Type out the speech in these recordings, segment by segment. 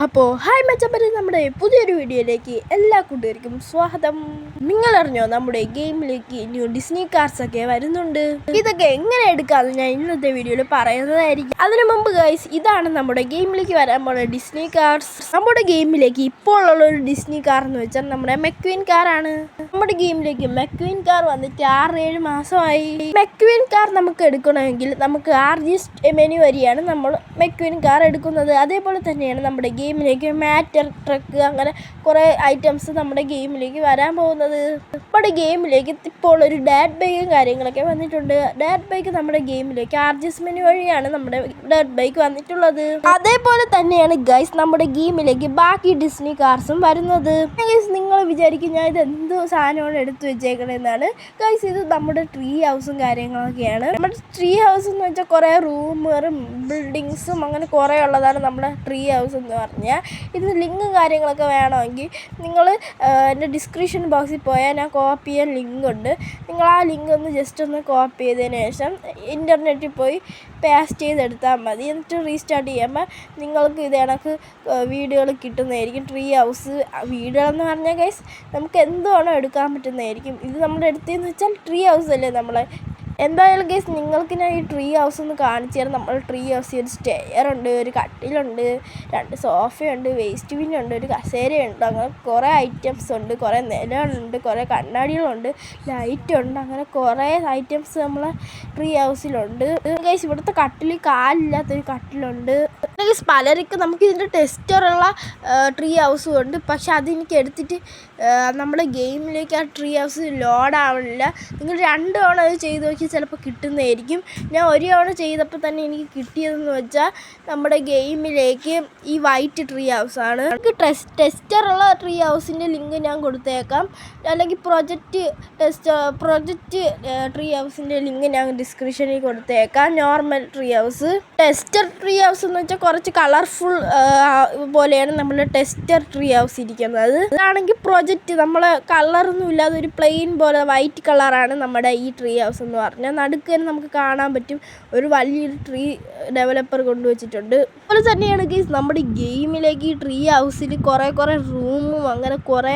അപ്പോൾ ഹായ് മച്ചപ്പരെ, നമ്മുടെ പുതിയൊരു വീഡിയോയിലേക്ക് എല്ലാ കൂട്ടുകാർക്കും സ്വാഗതം. നിങ്ങൾ അറിഞ്ഞോ, നമ്മുടെ ഗെയിമിലേക്ക് ന്യൂ ഡിസ്നി കാർസ് ഒക്കെ വരുന്നുണ്ട്. ഇതൊക്കെ എങ്ങനെ എടുക്കാമെന്ന് ഞാൻ ഇന്നത്തെ വീഡിയോയിൽ പറയുന്നതായിരിക്കും. അതിനു മുമ്പ് ഗൈസ്, ഇതാണ് നമ്മുടെ ഗെയിമിലേക്ക് വരാൻ പോകുന്ന ഡിസ്നി കാർസ്. നമ്മുടെ ഗെയിമിലേക്ക് ഇപ്പോൾ ഉള്ള ഒരു ഡിസ്നി കാർ എന്ന് വെച്ചാൽ നമ്മുടെ മെക്വീൻ കാറാണ്. നമ്മുടെ ഗെയിമിലേക്ക് മെക്വീൻ കാർ വന്നിട്ട് 6-7 മാസമായി. മെക്വീൻ കാർ നമുക്ക് എടുക്കണമെങ്കിൽ നമുക്ക് RG മെനു വഴിയാണ് നമ്മൾ മെക്വീൻ കാർ എടുക്കുന്നത്. അതേപോലെ തന്നെയാണ് നമ്മുടെ ഗെയിമിലേക്ക് മാറ്റർ ട്രക്ക് അങ്ങനെ കുറേ ഐറ്റംസ് നമ്മുടെ ഗെയിമിലേക്ക് വരാൻ പോകുന്നത്. നമ്മുടെ ഗെയിമിലേക്ക് ഇപ്പോൾ ഒരു ഡാറ്റ് ബൈക്കും കാര്യങ്ങളൊക്കെ വന്നിട്ടുണ്ട്. ഡാറ്റ് ബൈക്ക് നമ്മുടെ ഗെയിമിലേക്ക് RG മെനു വഴിയാണ് നമ്മുടെ ഡാറ്റ് ബൈക്ക് വന്നിട്ടുള്ളത്. അതേപോലെ തന്നെയാണ് ഗൈസ് നമ്മുടെ ഗെയിമിലേക്ക് ബാക്കി ഡിസ്നി കാർസും വരുന്നത്. ഗൈസ്, നിങ്ങൾ വിചാരിക്കും ഞാൻ ഇത് എന്തോ സാധനമാണ് എടുത്തു വെച്ചേക്കണെന്നാണ്. ഗൈസ്, ഇത് നമ്മുടെ ട്രീ ഹൗസും കാര്യങ്ങളൊക്കെയാണ്. നമ്മുടെ ട്രീ ഹൗസ് എന്ന് വെച്ചാൽ കുറേ റൂമുകളും ബിൽഡിങ്സും അങ്ങനെ കുറേ ഉള്ളതാണ് നമ്മുടെ ട്രീ ഹൗസ് എന്ന് പറഞ്ഞാൽ. ഇതിന് ലിങ്കും കാര്യങ്ങളൊക്കെ വേണമെങ്കിൽ നിങ്ങൾ എൻ്റെ ഡിസ്ക്രിപ്ഷൻ ബോക്സിൽ പോയാൽ ഞാൻ കോപ്പി ചെയ്യാൻ ലിങ്ക് ഉണ്ട്. നിങ്ങൾ ആ ലിങ്ക് ഒന്ന് ജസ്റ്റ് ഒന്ന് കോപ്പി ചെയ്തതിന് ശേഷം ഇൻ്റർനെറ്റിൽ പോയി പേസ്റ്റ് ചെയ്തെടുത്താൽ മതി. എന്നിട്ട് റീസ്റ്റാർട്ട് ചെയ്യുമ്പോൾ നിങ്ങൾക്ക് ഇത് കണക്ക് വീഡിയോകൾ കിട്ടുന്നതായിരിക്കും. ട്രീ ഹൗസ് വീഡിയോകളെന്ന് പറഞ്ഞാൽ ഗൈസ് നമുക്ക് എന്തുവാണോ എടുക്കാൻ പറ്റുന്നതായിരിക്കും. ഇത് നമ്മുടെ എടുത്തതെന്ന് വെച്ചാൽ ട്രീ ഹൗസ് അല്ലേ നമ്മളെ. എന്തായാലും ഗൈസ്, നിങ്ങൾക്ക് ഞാൻ ഈ ട്രീ ഹൗസ് ഒന്ന് കാണിച്ചു തരാം. നമ്മുടെ ട്രീ ഹൗസിൽ ഒരു സ്റ്റെയർ ഉണ്ട്, ഒരു കട്ടിലുണ്ട്, 2 സോഫയുണ്ട്, വേസ്റ്റ് ബിന്നുണ്ട്, ഒരു കസേരയുണ്ട്. അങ്ങനെ കുറേ ഐറ്റംസ് ഉണ്ട്. കുറേ നിലങ്ങളുണ്ട്, കുറേ കണ്ണാടികളുണ്ട്, ലൈറ്റുണ്ട്. അങ്ങനെ കുറേ ഐറ്റംസ് നമ്മളെ ട്രീ ഹൗസിലുണ്ട്. ഗൈസ്, ഇവിടുത്തെ കട്ടിൽ കാലില്ലാത്തൊരു കട്ടിലുണ്ട്. ഗൈസ്, പലർക്ക് നമുക്ക് ഇതിൻ്റെ ടെസ്റ്ററുള്ള ട്രീ ഹൗസും ഉണ്ട്. പക്ഷെ അതെനിക്ക് എടുത്തിട്ട് നമ്മുടെ ഗെയിമിലേക്ക് ആ ട്രീ ഹൗസ് ലോഡ് ആവണില്ല. നിങ്ങൾ 2 തവണ അത് ചെയ്ത് നോക്കി ചിലപ്പോൾ കിട്ടുന്നതായിരിക്കും. ഞാൻ ഒരു തവണ ചെയ്തപ്പോൾ തന്നെ എനിക്ക് കിട്ടിയതെന്ന് വെച്ചാൽ നമ്മുടെ ഗെയിമിലേക്ക് ഈ വൈറ്റ് ട്രീ ഹൗസാണ്. നമുക്ക് ടെസ്റ്ററുള്ള ട്രീ ഹൗസിൻ്റെ ലിങ്ക് ഞാൻ കൊടുത്തേക്കാം. അല്ലെങ്കിൽ പ്രൊജക്റ്റ് ട്രീ ഹൗസിൻ്റെ ലിങ്ക് ഞാൻ ഡിസ്ക്രിപ്ഷനിൽ കൊടുത്തേക്കാം. Normal tree house, tester tree house എന്ന് വെച്ചാൽ കുറച്ച് കളർഫുൾ പോലെയാണ് നമ്മുടെ ടെസ്റ്റർ ട്രീ ഹൗസ് ഇരിക്കുന്നത്. അതാണെങ്കിൽ പ്രൊജക്റ്റ് നമ്മളെ കളറൊന്നും ഇല്ലാതെ ഒരു പ്ലെയിൻ പോലെ വൈറ്റ് കളറാണ് നമ്മുടെ ഈ ട്രീ ഹൗസ് എന്ന് പറഞ്ഞാൽ. നടുക്ക് തന്നെ നമുക്ക് കാണാൻ പറ്റും ഒരു വലിയൊരു ട്രീ ഡെവലപ്പർ കൊണ്ടുവച്ചിട്ടുണ്ട്. അതുപോലെ തന്നെയാണ് ഗൈസ് നമ്മുടെ ഗെയിമിലേക്ക് ഈ ട്രീ ഹൗസിൽ കുറേ റൂമും അങ്ങനെ കുറേ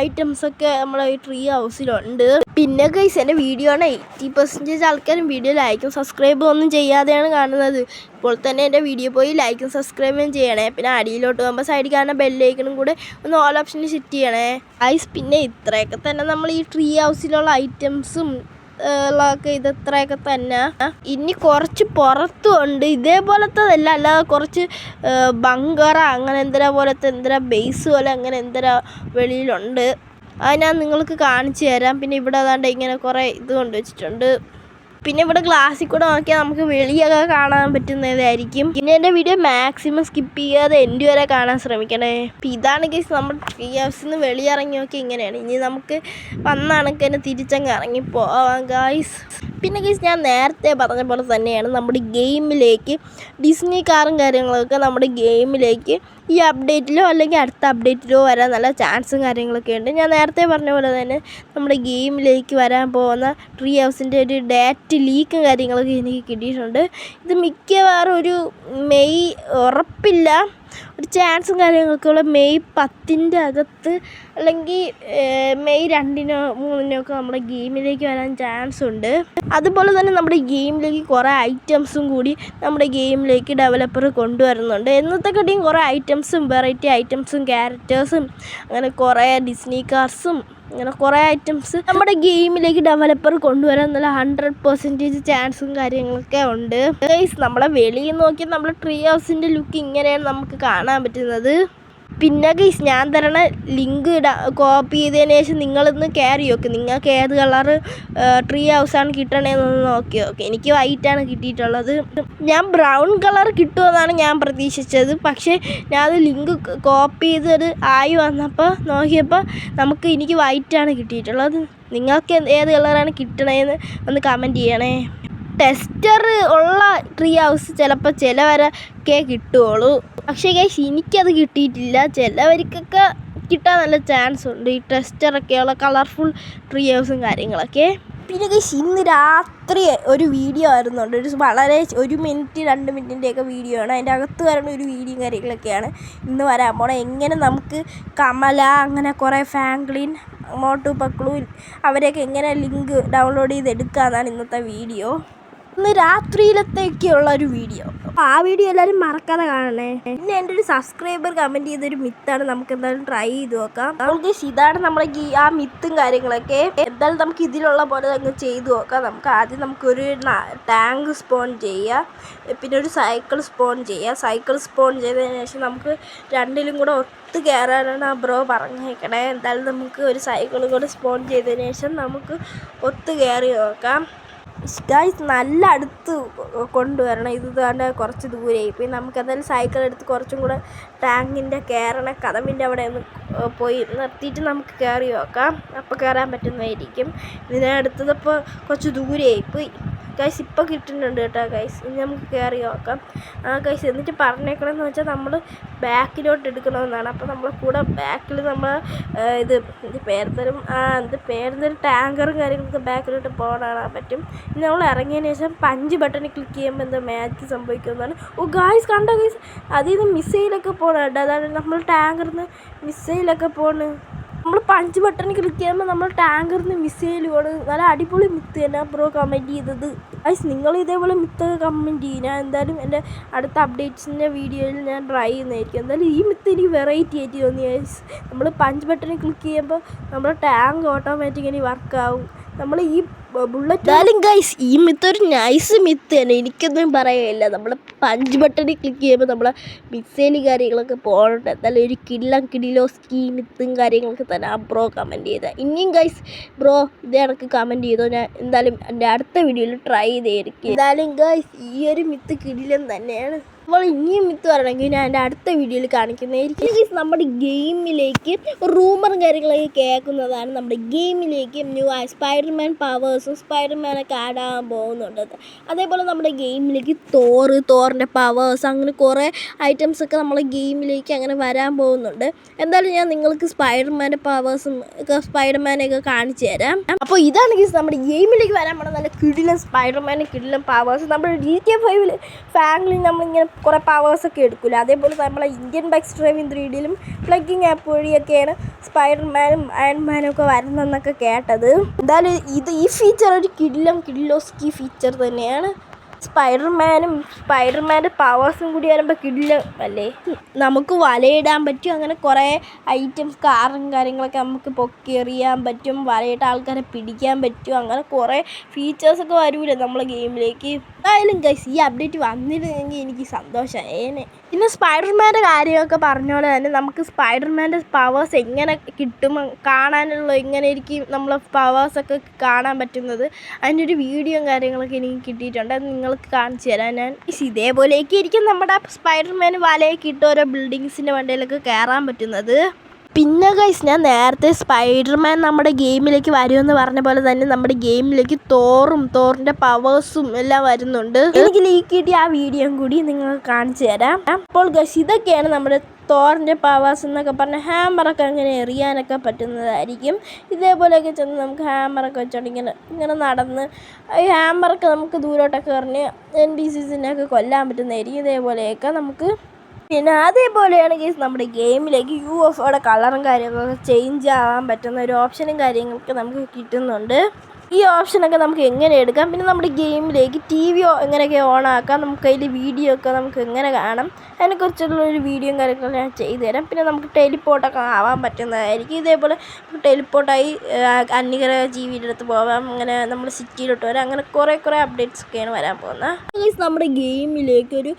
ഐറ്റംസൊക്കെ നമ്മളെ ഈ ട്രീ ഹൗസിലുണ്ട്. പിന്നെ ഗൈസ്, എൻ്റെ വീഡിയോയുടെ 80% ആൾക്കാരും വീഡിയോ ലൈക്കും സബ്സ്ക്രൈബും ഒന്നും ചെയ്യാതെയാണ് കാണുന്നത്. ഇപ്പോൾ തന്നെ എൻ്റെ വീഡിയോ പോയി ലൈക്കും സബ്സ്ക്രൈബും ചെയ്യണേ. പിന്നെ അടിയിലോട്ട് പോകുമ്പോൾ സൈഡിൽ കാണുന്ന ബെല്ലൈക്കണും കൂടെ ഒന്ന് ഓൾ ഓപ്ഷനിൽ സെറ്റ് ചെയ്യണേ ഗൈസ്. പിന്നെ ഇത്രയൊക്കെ തന്നെ നമ്മൾ ഈ ട്രീ ഹൗസിലുള്ള ഐറ്റംസും ഒക്കെ ഇത്രയൊക്കെ തന്നെ. ഇനി കുറച്ച് പുറത്തും ഉണ്ട് ഇതേപോലത്തതല്ല, അല്ലാതെ കുറച്ച് ബങ്കറ അങ്ങനെ എന്തര പോലത്തെ ബേസ് പോലെ അങ്ങനെ വെളിയിലുണ്ട്. അത് ഞാൻ നിങ്ങൾക്ക് കാണിച്ചു തരാം. പിന്നെ ഇവിടെ അതാണ്ട് ഇങ്ങനെ കുറേ ഇത് കൊണ്ടുവച്ചിട്ടുണ്ട്. പിന്നെ ഇവിടെ ഗ്ലാസ്സിൽ കൂടെ നോക്കിയാൽ നമുക്ക് വെളിയൊക്കെ കാണാൻ പറ്റുന്നതായിരിക്കും. പിന്നെ എൻ്റെ വീഡിയോ മാക്സിമം സ്കിപ്പ് ചെയ്യാതെ എൻഡ് വരെ കാണാൻ ശ്രമിക്കണേ. അപ്പം ഇതാണ് ഗൈസ് നമ്മുടെ ട്രീ ഹൗസിൽ നിന്ന് വെളിയിറങ്ങി നോക്കി ഇങ്ങനെയാണ്. ഇനി നമുക്ക് വന്ന കണക്ക് തന്നെ തിരിച്ചങ്ങ് ഇറങ്ങി പോവാം ഗൈസ്. പിന്നെ ഗൈസ്, ഞാൻ നേരത്തെ പറഞ്ഞ പോലെ തന്നെയാണ് നമ്മുടെ ഗെയിമിലേക്ക് ഡിസ്നി കാറും കാര്യങ്ങളൊക്കെ നമ്മുടെ ഗെയിമിലേക്ക് ഈ അപ്ഡേറ്റിലോ അല്ലെങ്കിൽ അടുത്ത അപ്ഡേറ്റിലോ വരാൻ നല്ല ചാൻസും കാര്യങ്ങളൊക്കെ ഉണ്ട്. ഞാൻ നേരത്തെ പറഞ്ഞ പോലെ തന്നെ നമ്മുടെ ഗെയിമിലേക്ക് വരാൻ പോകുന്ന ട്രീ ഹൗസിൻ്റെ ഒരു ഡേറ്റ് ലീക്കും കാര്യങ്ങളൊക്കെ എനിക്ക് കിട്ടിയിട്ടുണ്ട്. ഇത് മിക്കവാറും ഒരു മെയ് ഉറപ്പില്ല, ഒരു ചാൻസും കാര്യങ്ങളൊക്കെ ഉള്ള മെയ് 10-ൻ്റെ അകത്ത് അല്ലെങ്കിൽ മെയ് 2-നോ 3-നോ ഒക്കെ നമ്മുടെ ഗെയിമിലേക്ക് വരാൻ ചാൻസ് ഉണ്ട്. അതുപോലെ തന്നെ നമ്മുടെ ഗെയിമിലേക്ക് കുറേ ഐറ്റംസും കൂടി നമ്മുടെ ഗെയിമിലേക്ക് ഡെവലപ്പർ കൊണ്ടുവരുന്നുണ്ട്. എന്നത്തെക്കാട്ടിയും കുറേ ഐറ്റംസും വെറൈറ്റി ഐറ്റംസും ക്യാരക്ടേഴ്സും അങ്ങനെ കുറേ ഡിസ്നി കാർസും അങ്ങനെ കുറേ ഐറ്റംസ് നമ്മുടെ ഗെയിമിലേക്ക് ഡെവലപ്പർ കൊണ്ടുവരാൻ നല്ല 100% ചാൻസും കാര്യങ്ങളൊക്കെ ഉണ്ട്. ഗൈസ്, നമ്മളെ വെളിയിൽ നോക്കി നമ്മുടെ ട്രീ ഹൗസിൻ്റെ ലുക്ക് ഇങ്ങനെയാണ് നമുക്ക് കാണാൻ പറ്റുന്നത്. പിന്നെ ഗൈസ്, ഞാൻ തരണ ലിങ്ക് കോപ്പി ചെയ്തതിന് ശേഷം നിങ്ങളൊന്ന് കയറി നോക്ക്. നിങ്ങൾക്ക് ഏത് കളറ് ട്രീ ഹൗസാണ് കിട്ടണേന്നൊന്ന് നോക്കി നോക്ക്. എനിക്ക് വൈറ്റാണ് കിട്ടിയിട്ടുള്ളത്. ഞാൻ ബ്രൗൺ കളർ കിട്ടുമെന്നാണ് ഞാൻ പ്രതീക്ഷിച്ചത്. പക്ഷേ ഞാനത് ലിങ്ക് കോപ്പി ചെയ്ത് ആയി വന്നപ്പോൾ നോക്കിയപ്പോൾ എനിക്ക് വൈറ്റാണ് കിട്ടിയിട്ടുള്ളത്. നിങ്ങൾക്ക് ഏത് കളറാണ് കിട്ടണേന്ന് ഒന്ന് കമൻറ്റ് ചെയ്യണേ. ടെസ്റ്റർ ഉള്ള ട്രീ ഹൗസ് ചിലപ്പോൾ ചിലവരൊക്കെ കിട്ടുകയുള്ളൂ. പക്ഷേ ഗൈസ്, എനിക്കത് കിട്ടിയിട്ടില്ല. ചിലവർക്കൊക്കെ കിട്ടാൻ നല്ല ചാൻസ് ഉണ്ട് ഈ ടെസ്റ്ററൊക്കെയുള്ള കളർഫുൾ ട്രീ ഹൗസും കാര്യങ്ങളൊക്കെ. പിന്നെ ഗൈസ് ഇന്ന് രാത്രി ഒരു വീഡിയോ വരുന്നുണ്ട്, വളരെ 1 മിനിറ്റ് 2 മിനിറ്റിൻ്റെയൊക്കെ വീഡിയോ ആണ്. അതിൻ്റെ അകത്ത് വരുന്ന ഒരു വീഡിയോയും കാര്യങ്ങളൊക്കെയാണ് ഇന്ന് വരാൻ പോണത്. എങ്ങനെ നമുക്ക് കമല അങ്ങനെ കുറേ ഫാങ്ക്ലിൻ മോട്ടു പക്ലു അവരെയൊക്കെ എങ്ങനെ ലിങ്ക് ഡൗൺലോഡ് ചെയ്തെടുക്കാമെന്നാണ് ഇന്നത്തെ വീഡിയോ. ഇന്ന് രാത്രിയിലത്തേക്കുള്ള ഒരു വീഡിയോ. അപ്പോൾ ആ വീഡിയോ എല്ലാവരും മറക്കാതെ കാണണേ. പിന്നെ എൻ്റെ ഒരു സബ്സ്ക്രൈബർ കമൻറ്റ് ചെയ്തൊരു മിത്താണ്, നമുക്ക് എന്തായാലും ട്രൈ ചെയ്ത് നോക്കാം. നമുക്ക് ഇതാണ് നമ്മുടെ ആ മിത്തും കാര്യങ്ങളൊക്കെ. എന്തായാലും നമുക്ക് ഇതിലുള്ള പോലെ അങ്ങ് ചെയ്ത് നോക്കാം. നമുക്കൊരു ടാങ്ക് സ്പോൺ ചെയ്യുക, പിന്നെ ഒരു സൈക്കിൾ സ്പോൺ ചെയ്യുക. സൈക്കിൾ സ്പോൺ ചെയ്തതിന് ശേഷം നമുക്ക് രണ്ടിലും കൂടെ ഒത്ത് കയറാനാണ് ആ ബ്രോ പറഞ്ഞേക്കണേ. എന്തായാലും നമുക്ക് ഒരു സൈക്കിളും കൂടെ സ്പോൺ ചെയ്തതിന് ശേഷം നമുക്ക് ഒത്ത് കയറി നോക്കാം. ഗൈസ് നല്ല അടുത്ത് കൊണ്ടുവരണം. ഇത് തന്നെ കുറച്ച് ദൂരെയായി പോയി. നമുക്ക് എന്തായാലും സൈക്കിൾ എടുത്ത് കുറച്ചും കൂടെ ടാങ്കിൻ്റെ കതവിൻ്റെ അവിടെ ഒന്ന് പോയി നിർത്തിയിട്ട് നമുക്ക് കയറി നോക്കാം. അപ്പോൾ കയറാൻ പറ്റുന്നതായിരിക്കും. ഇതിനടുത്തതിപ്പോൾ കുറച്ച് ദൂരെയായിപ്പോയി. ഗൈസ് ഇപ്പോൾ കിട്ടുന്നുണ്ട് കേട്ടോ ഗൈസ്. ഇനി നമുക്ക് കയറി നോക്കാം. ഗൈസ് എന്നിട്ട് പറഞ്ഞേക്കണമെന്ന് വെച്ചാൽ നമ്മൾ ബാക്കിലോട്ട് എടുക്കണമെന്നാണ്. അപ്പോൾ നമ്മളെ കൂടെ ബാക്കിൽ നമ്മൾ പേരുന്നൊരു ടാങ്കറും കാര്യങ്ങളൊക്കെ ബാക്കിലോട്ട് പോകാൻ പറ്റും. ഇനി നമ്മൾ ഇറങ്ങിയതിന് ശേഷം 5 ബട്ടണിൽ ക്ലിക്ക് ചെയ്യുമ്പോൾ എന്താ മാജിക് സംഭവിക്കുന്നതാണ്. ഗൈസ് കണ്ടോ ഗൈസ്, അതിൽ നിന്ന് മിസൈലൊക്കെ പോകണം കേട്ടോ. അതാണ് നമ്മൾ ടാങ്കറിൽ നിന്ന് മിസൈലൊക്കെ പോണ്. നമ്മൾ 5 ബട്ടണിൽ ക്ലിക്ക് ചെയ്യുമ്പോൾ നമ്മൾ ടാങ്കറിൽ നിന്ന് മിസൈൽ പോകണം. നല്ല അടിപൊളി മിത്ത് തന്നെ ബ്രോ കമൻറ്റ് ചെയ്തത്. ഗൈസ് നിങ്ങൾ ഇതേപോലെ മിത്തൊക്കെ കമൻറ്റ് ചെയ്യും. ഞാൻ എന്തായാലും എൻ്റെ അടുത്ത അപ്ഡേറ്റ്സിൻ്റെ വീഡിയോയിൽ ഞാൻ ട്രൈ ചെയ്യുന്നതായിരിക്കും. എന്തായാലും ഈ മിത്ത് എനിക്ക് വെറൈറ്റി ആയിട്ട് തോന്നി ഗൈസ്. നമ്മൾ 5 ബട്ടണിൽ ക്ലിക്ക് ചെയ്യുമ്പോൾ നമ്മുടെ ടാങ്ക് ഓട്ടോമാറ്റിക്കലി വർക്കാവും. നമ്മൾ ഈ ബുള്ളറ്റ് എന്തായാലും ഗൈസ് ഈ മിത്ത് ഒരു നൈസ് മിത്ത് തന്നെ, എനിക്കൊന്നും പറയുകയില്ല. നമ്മൾ 5 ബട്ടണിൽ ക്ലിക്ക് ചെയ്യുമ്പോൾ നമ്മളെ മിസൈൽ കാര്യങ്ങളൊക്കെ പോകണ്ട. എന്തായാലും ഒരു കിടിലോസ്കി മിത്തും കാര്യങ്ങളൊക്കെ തന്നെ ആ ബ്രോ കമൻറ്റ് ചെയ്താൽ. ഇനിയും ഗൈസ് ബ്രോ ഇതേ കണക്ക് കമൻറ്റ് ചെയ്തോ, ഞാൻ എന്തായാലും എൻ്റെ അടുത്ത വീഡിയോയിൽ ട്രൈ ചെയ്തായിരിക്കും. എന്തായാലും ഗൈസ് ഈ ഒരു മിത്ത് കിടിലം തന്നെയാണ്. അപ്പോൾ ഇനിയും മിത്ത് പറയണമെങ്കിൽ ഞാൻ എൻ്റെ അടുത്ത വീഡിയോയിൽ കാണിക്കുന്നതായിരിക്കും. നമ്മുടെ ഗെയിമിലേക്ക് റൂമറും കാര്യങ്ങളൊക്കെ കേൾക്കുന്നതാണ്. നമ്മുടെ ഗെയിമിലേക്ക് ന്യൂ സ്പൈഡർമാൻ പവേഴ്സും സ്പൈഡർമാനൊക്കെ ആഡ് ആകാൻ പോകുന്നുണ്ട്. അതേപോലെ നമ്മുടെ ഗെയിമിലേക്ക് തോറിൻ്റെ പവേഴ്സ് അങ്ങനെ കുറേ ഐറ്റംസൊക്കെ നമ്മുടെ ഗെയിമിലേക്ക് അങ്ങനെ വരാൻ പോകുന്നുണ്ട്. എന്തായാലും ഞാൻ നിങ്ങൾക്ക് സ്പൈഡർമാൻ്റെ പവേഴ്സും ഒക്കെ സ്പൈഡർമാനെയൊക്കെ കാണിച്ചു തരാം. അപ്പോൾ ഇതാണ് നമ്മുടെ ഗെയിമിലേക്ക് വരാൻ പോകുന്ന നല്ല കിടിലം സ്പൈഡർമാനും കിടിലം പവേഴ്സ്. നമ്മുടെ GTA 5 ഫാമിലി നമ്മളിങ്ങനെ കുറേ പവേഴ്സൊക്കെ എടുക്കില്ല. അതേപോലെ നമ്മളെ ഇന്ത്യൻ ബൈക്സ് ഡ്രൈവിംഗ് 3Dയിലും പ്ലഗിങ് ആപ്പ് വഴിയൊക്കെയാണ് സ്പൈഡർമാനും അയൺമാനും ഒക്കെ വരുന്നതെന്നൊക്കെ കേട്ടത്. എന്തായാലും ഈ ഫീച്ചർ ഒരു കിഡിലോസ്കി ഫീച്ചർ തന്നെയാണ്. സ്പൈഡർമാൻ്റെ പവേഴ്സും കൂടി വരുമ്പോൾ കിടിലം അല്ലേ. നമുക്ക് വലയിടാൻ പറ്റും, അങ്ങനെ കുറേ ഐറ്റംസ് കാറും കാര്യങ്ങളൊക്കെ നമുക്ക് പൊക്കി എറിയാൻ പറ്റും, വലയിട്ട് ആൾക്കാരെ പിടിക്കാൻ പറ്റും, അങ്ങനെ കുറേ ഫീച്ചേഴ്സൊക്കെ വരൂലേ നമ്മളെ ഗെയിമിലേക്ക്. എന്തായാലും ഗൈസ് ഈ അപ്ഡേറ്റ് വന്നിരുന്നെങ്കിൽ എനിക്ക് സന്തോഷമായേനെ. പിന്നെ സ്പൈഡർമാൻ്റെ കാര്യമൊക്കെ പറഞ്ഞ പോലെ തന്നെ നമുക്ക് സ്പൈഡർമാൻ്റെ പവേഴ്സ് എങ്ങനെ കിട്ടും, കാണാനുള്ള എങ്ങനെ ഇരിക്കും നമ്മളെ പവേഴ്സൊക്കെ കാണാൻ പറ്റുന്നത്, അതിൻ്റെ ഒരു വീഡിയോയും കാര്യങ്ങളൊക്കെ എനിക്ക് കിട്ടിയിട്ടുണ്ട്. അത് നിങ്ങൾക്ക് കാണിച്ചു തരാം ഞാൻ. ഇതേപോലെയൊക്കെ ഇരിക്കും നമ്മുടെ സ്പൈഡർമാൻ വലയൊക്കെ ഇട്ട് ഓരോ ബിൽഡിങ്സിൻ്റെ വണ്ടിയിലൊക്കെ കയറാൻ പറ്റുന്നത്. പിന്നെ ഗൈസ് ഞാൻ നേരത്തെ സ്പൈഡർമാൻ നമ്മുടെ ഗെയിമിലേക്ക് വരുമെന്ന് പറഞ്ഞ പോലെ തന്നെ നമ്മുടെ ഗെയിമിലേക്ക് തോറിൻ്റെ പവേഴ്സും എല്ലാം വരുന്നുണ്ട്. എനിക്ക് ലീക്ക് കിട്ടിയ ആ വീഡിയോയും കൂടി നിങ്ങൾക്ക് കാണിച്ചു തരാം. അപ്പോൾ ഗൈസ് ഇതൊക്കെയാണ് നമ്മുടെ തോറിൻ്റെ പവേഴ്സ് എന്നൊക്കെ പറഞ്ഞാൽ ഹാമറൊക്കെ അങ്ങനെ എറിയാനൊക്കെ പറ്റുന്നതായിരിക്കും. ഇതേപോലെയൊക്കെ ചെന്ന് നമുക്ക് ഹാമറൊക്കെ വെച്ചോണ്ട് ഇങ്ങനെ നടന്ന് ഈ ഹാമറൊക്കെ നമുക്ക് ദൂരോട്ടൊക്കെ എറിഞ്ഞ് NPCസിനെയൊക്കെ കൊല്ലാൻ പറ്റുന്നതായിരിക്കും. ഇതേപോലെയൊക്കെ നമുക്ക് പിന്നെ അതേപോലെയാണ് ഗൈസ് നമ്മുടെ ഗെയിമിലേക്ക് UFOയുടെ കളറും കാര്യങ്ങളൊക്കെ ചേഞ്ച് ആവാൻ പറ്റുന്ന ഒരു ഓപ്ഷനും കാര്യങ്ങളൊക്കെ നമുക്ക് കിട്ടുന്നുണ്ട്. ഈ ഓപ്ഷനൊക്കെ നമുക്ക് എങ്ങനെ എടുക്കാം, പിന്നെ നമ്മുടെ ഗെയിമിലേക്ക് TV എങ്ങനെയൊക്കെ ഓൺ ആക്കാം, നമുക്ക് അതിൽ വീഡിയോ ഒക്കെ നമുക്ക് എങ്ങനെ കാണാം, അതിനെക്കുറിച്ചുള്ളൊരു വീഡിയോയും കാര്യങ്ങളും ഞാൻ ചെയ്തു തരാം. പിന്നെ നമുക്ക് ടെലിപ്പോർട്ടൊക്കെ ആവാൻ പറ്റുന്നതായിരിക്കും. ഇതേപോലെ ടെലിപ്പോർട്ടായി അന്യഗ്രഹ ജീവിയുടെ അടുത്ത് പോകാം, അങ്ങനെ നമ്മൾ സിറ്റിയിലോട്ട് വരാം, അങ്ങനെ കുറേ അപ്ഡേറ്റ്സൊക്കെയാണ് വരാൻ പോകുന്നത്. നമ്മുടെ ഗെയിമിലേക്ക് ഒരു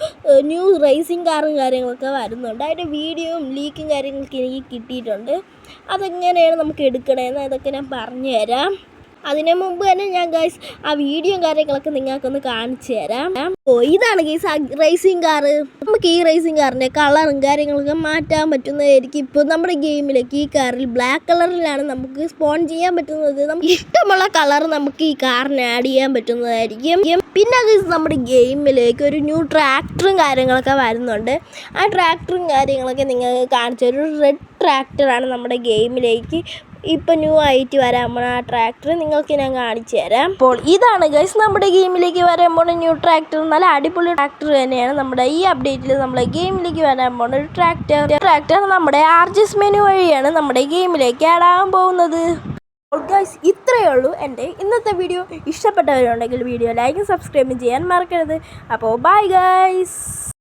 ന്യൂ റേസിംഗ് കാറും കാര്യങ്ങളൊക്കെ വരുന്നുണ്ട്. അതിൻ്റെ വീഡിയോയും ലീക്കും കാര്യങ്ങളൊക്കെ എനിക്ക് കിട്ടിയിട്ടുണ്ട്. അതെങ്ങനെയാണ് നമുക്ക് എടുക്കണമെന്ന് അതൊക്കെ ഞാൻ പറഞ്ഞു തരാം. അതിന് മുമ്പ് തന്നെ ഞാൻ ഗൈസ് ആ വീഡിയോയും കാര്യങ്ങളൊക്കെ നിങ്ങൾക്കൊന്ന് കാണിച്ചു തരാം. ഇതാണ് ഗൈസ് ആ റേസിംഗ് കാറ്. നമുക്ക് ഈ റേസിംഗ് കാറിൻ്റെ കളറും കാര്യങ്ങളൊക്കെ മാറ്റാൻ പറ്റുന്നതായിരിക്കും. ഇപ്പോൾ നമ്മുടെ ഗെയിമിലേക്ക് ഈ കാറിൽ ബ്ലാക്ക് കളറിലാണ് നമുക്ക് സ്പോൺ ചെയ്യാൻ പറ്റുന്നത്. നമുക്ക് ഇഷ്ടമുള്ള കളർ നമുക്ക് ഈ കാറിന് ആഡ് ചെയ്യാൻ പറ്റുന്നതായിരിക്കും. പിന്നെ ഗൈസ് നമ്മുടെ ഗെയിമിലേക്ക് ഒരു ന്യൂ ട്രാക്ടറും കാര്യങ്ങളൊക്കെ വരുന്നുണ്ട്. ആ ട്രാക്ടറും കാര്യങ്ങളൊക്കെ നിങ്ങൾക്ക് കാണിച്ചു ഒരു റെഡ് ട്രാക്ടറാണ് നമ്മുടെ ഗെയിമിലേക്ക് ഇപ്പം ന്യൂ ആയിട്ട് വരാൻ പോണ ആ ട്രാക്ടർ നിങ്ങൾക്ക് ഞാൻ കാണിച്ചു തരാം. അപ്പോൾ ഇതാണ് ഗൈസ് നമ്മുടെ ഗെയിമിലേക്ക് വരാൻ പോണ ന്യൂ ട്രാക്ടർ. നല്ല അടിപൊളി ട്രാക്ടർ തന്നെയാണ് നമ്മുടെ ഈ അപ്ഡേറ്റിൽ നമ്മുടെ ഗെയിമിലേക്ക് വരാൻ പോണ ഒരു ട്രാക്ടർ നമ്മുടെ ആർജിസ് മെനു വഴിയാണ് നമ്മുടെ ഗെയിമിലേക്ക് ആഡ് ആകാൻ പോകുന്നത്. ഗൈസ് ഇത്രയേ ഉള്ളൂ എൻ്റെ ഇന്നത്തെ വീഡിയോ. ഇഷ്ടപ്പെട്ടവരുണ്ടെങ്കിൽ വീഡിയോ ലൈക്കും സബ്സ്ക്രൈബും ചെയ്യാൻ മറക്കരുത്. അപ്പോൾ ബൈ ഗൈസ്.